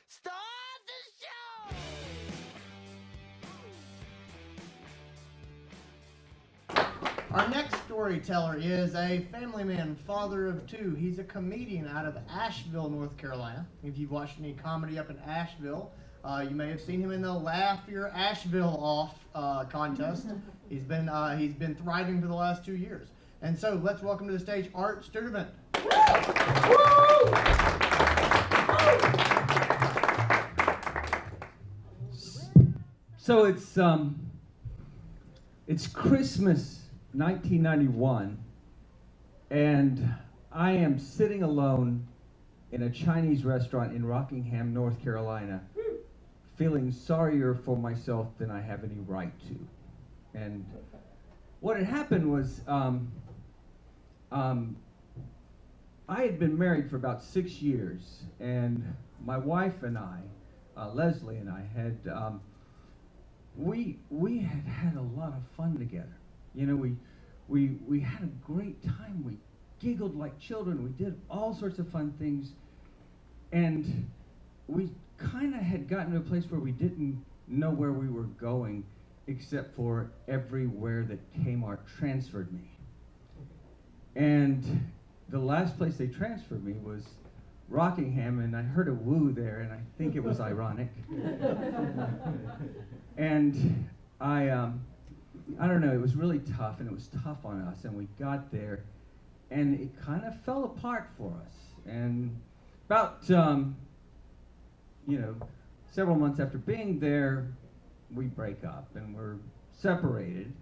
Start the show! Our next storyteller is a family man, father of two. He's a comedian out of Asheville, North Carolina. If you've watched any comedy up in Asheville, you may have seen him in the Laugh Your Asheville Off contest. He's been thriving for the last 2 years. And so let's welcome to the stage Art Sturtevant. So it's Christmas 1991, and I am sitting alone in a Chinese restaurant in Rockingham, North Carolina, feeling sorrier for myself than I have any right to. And what had happened was I had been married for about 6 years, and my wife and I, Leslie and I, had we had a lot of fun together. You know, we had a great time. We giggled like children. We did all sorts of fun things, and we kind of had gotten to a place where we didn't know where we were going, except for everywhere that Kmart transferred me. And the last place they transferred me was Rockingham, and I heard a woo there, and I think it was ironic. And I don't know, it was really tough, and it was tough on us, and we got there, and it kind of fell apart for us. And about, several months after being there, we break up, and we're separated.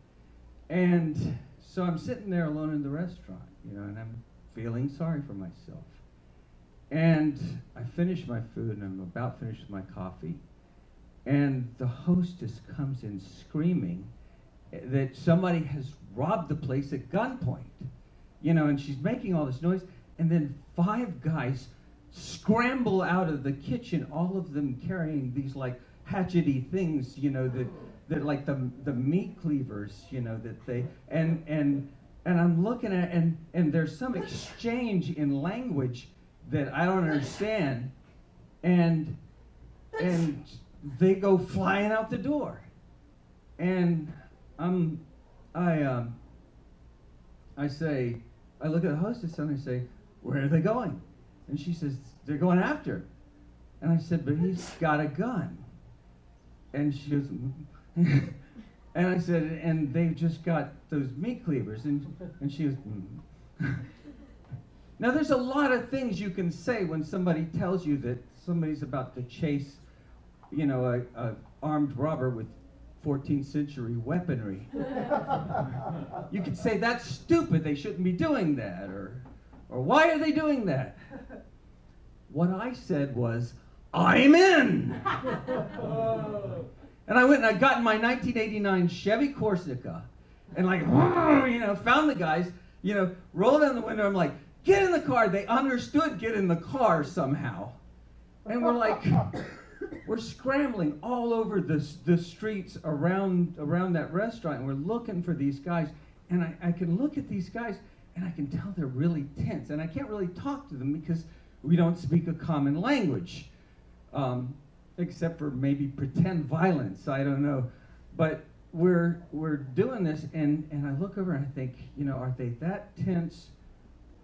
And so I'm sitting there alone in the restaurant, and I'm feeling sorry for myself. And I finish my food, and I'm about finished with my coffee, and the hostess comes in screaming that somebody has robbed the place at gunpoint, and she's making all this noise, and then 5 guys scramble out of the kitchen, all of them carrying these like hatchety things, that like the meat cleavers, that they, and I'm looking at it, and there's some exchange in language that I don't understand, and they go flying out the door, and I look at the hostess and I say, "Where are they going?" And she says, "They're going after him." And I said, "But he's got a gun." And she goes, and I said, "And they just got those meat cleavers." And she goes, Now there's a lot of things you can say when somebody tells you that somebody's about to chase, a armed robber with 14th century weaponry. You could say, "That's stupid, they shouldn't be doing that," or "Why are they doing that?" What I said was, "I'm in!" And I went and I got in my 1989 Chevy Corsica, and found the guys, rolled down the window, I'm like, "Get in the car." They understood get in the car somehow. And we're scrambling all over the streets around that restaurant, and we're looking for these guys. And I can look at these guys, and I can tell they're really tense. And I can't really talk to them because we don't speak a common language, except for maybe pretend violence. I don't know. But we're doing this, and I look over and I think, are they that tense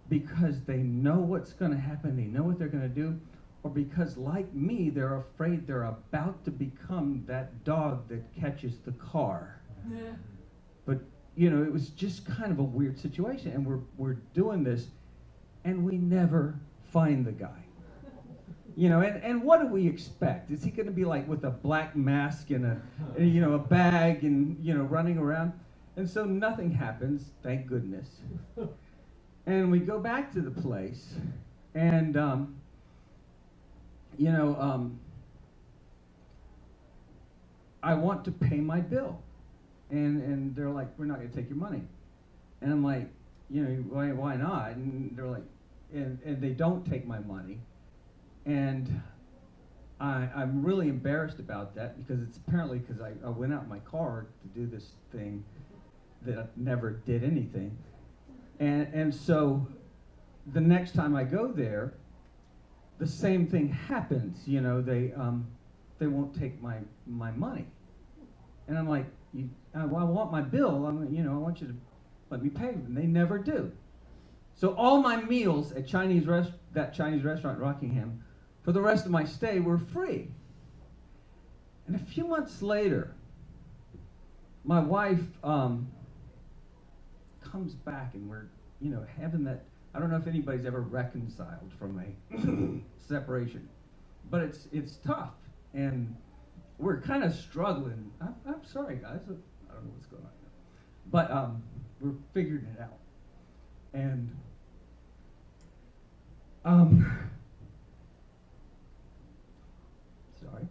because they know what's going to happen, they know what they're going to do, or because, like me, they're afraid they're about to become that dog that catches the car? Yeah. But, it was just kind of a weird situation, and we're doing this, and we never find the guy. And what do we expect? Is he going to be like with a black mask and a bag and, running around? And so nothing happens, thank goodness. And we go back to the place, and, I want to pay my bill. And they're like, "We're not going to take your money." And I'm like, why not? And they're like, and they don't take my money. And I'm really embarrassed about that, because it's apparently because I went out in my car to do this thing that never did anything. And so the next time I go there, the same thing happens. You know, they won't take my money, and I'm like, well, I want my bill. I want you to let me pay, and they never do. So all my meals at that Chinese restaurant in Rockingham, for the rest of my stay, were free. And a few months later, my wife comes back, and we're, having that. I don't know if anybody's ever reconciled from a separation, but it's tough, and we're kind of struggling. I'm sorry, guys. I don't know what's going on here, but we're figuring it out, and sorry.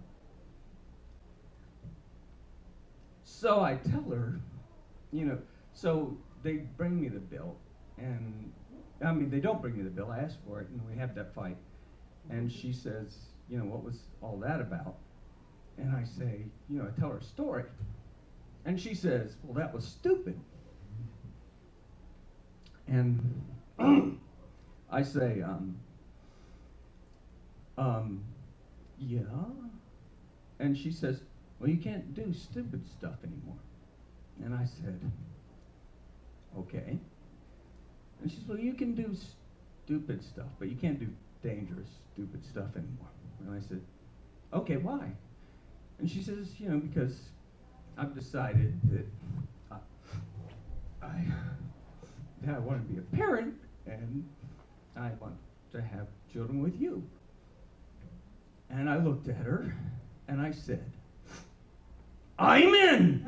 So I tell her, so they bring me the bill, and they don't bring me the bill. I ask for it, and we have that fight. And she says, what was all that about? And I say, I tell her a story. And she says, well, that was stupid. And I say, yeah. And she says, well, you can't do stupid stuff anymore. And I said, okay. And she says, well, you can do stupid stuff, but you can't do dangerous, stupid stuff anymore. And I said, okay, why? And she says, because I've decided that I want to be a parent, and I want to have children with you. And I looked at her, and I said, I'm in!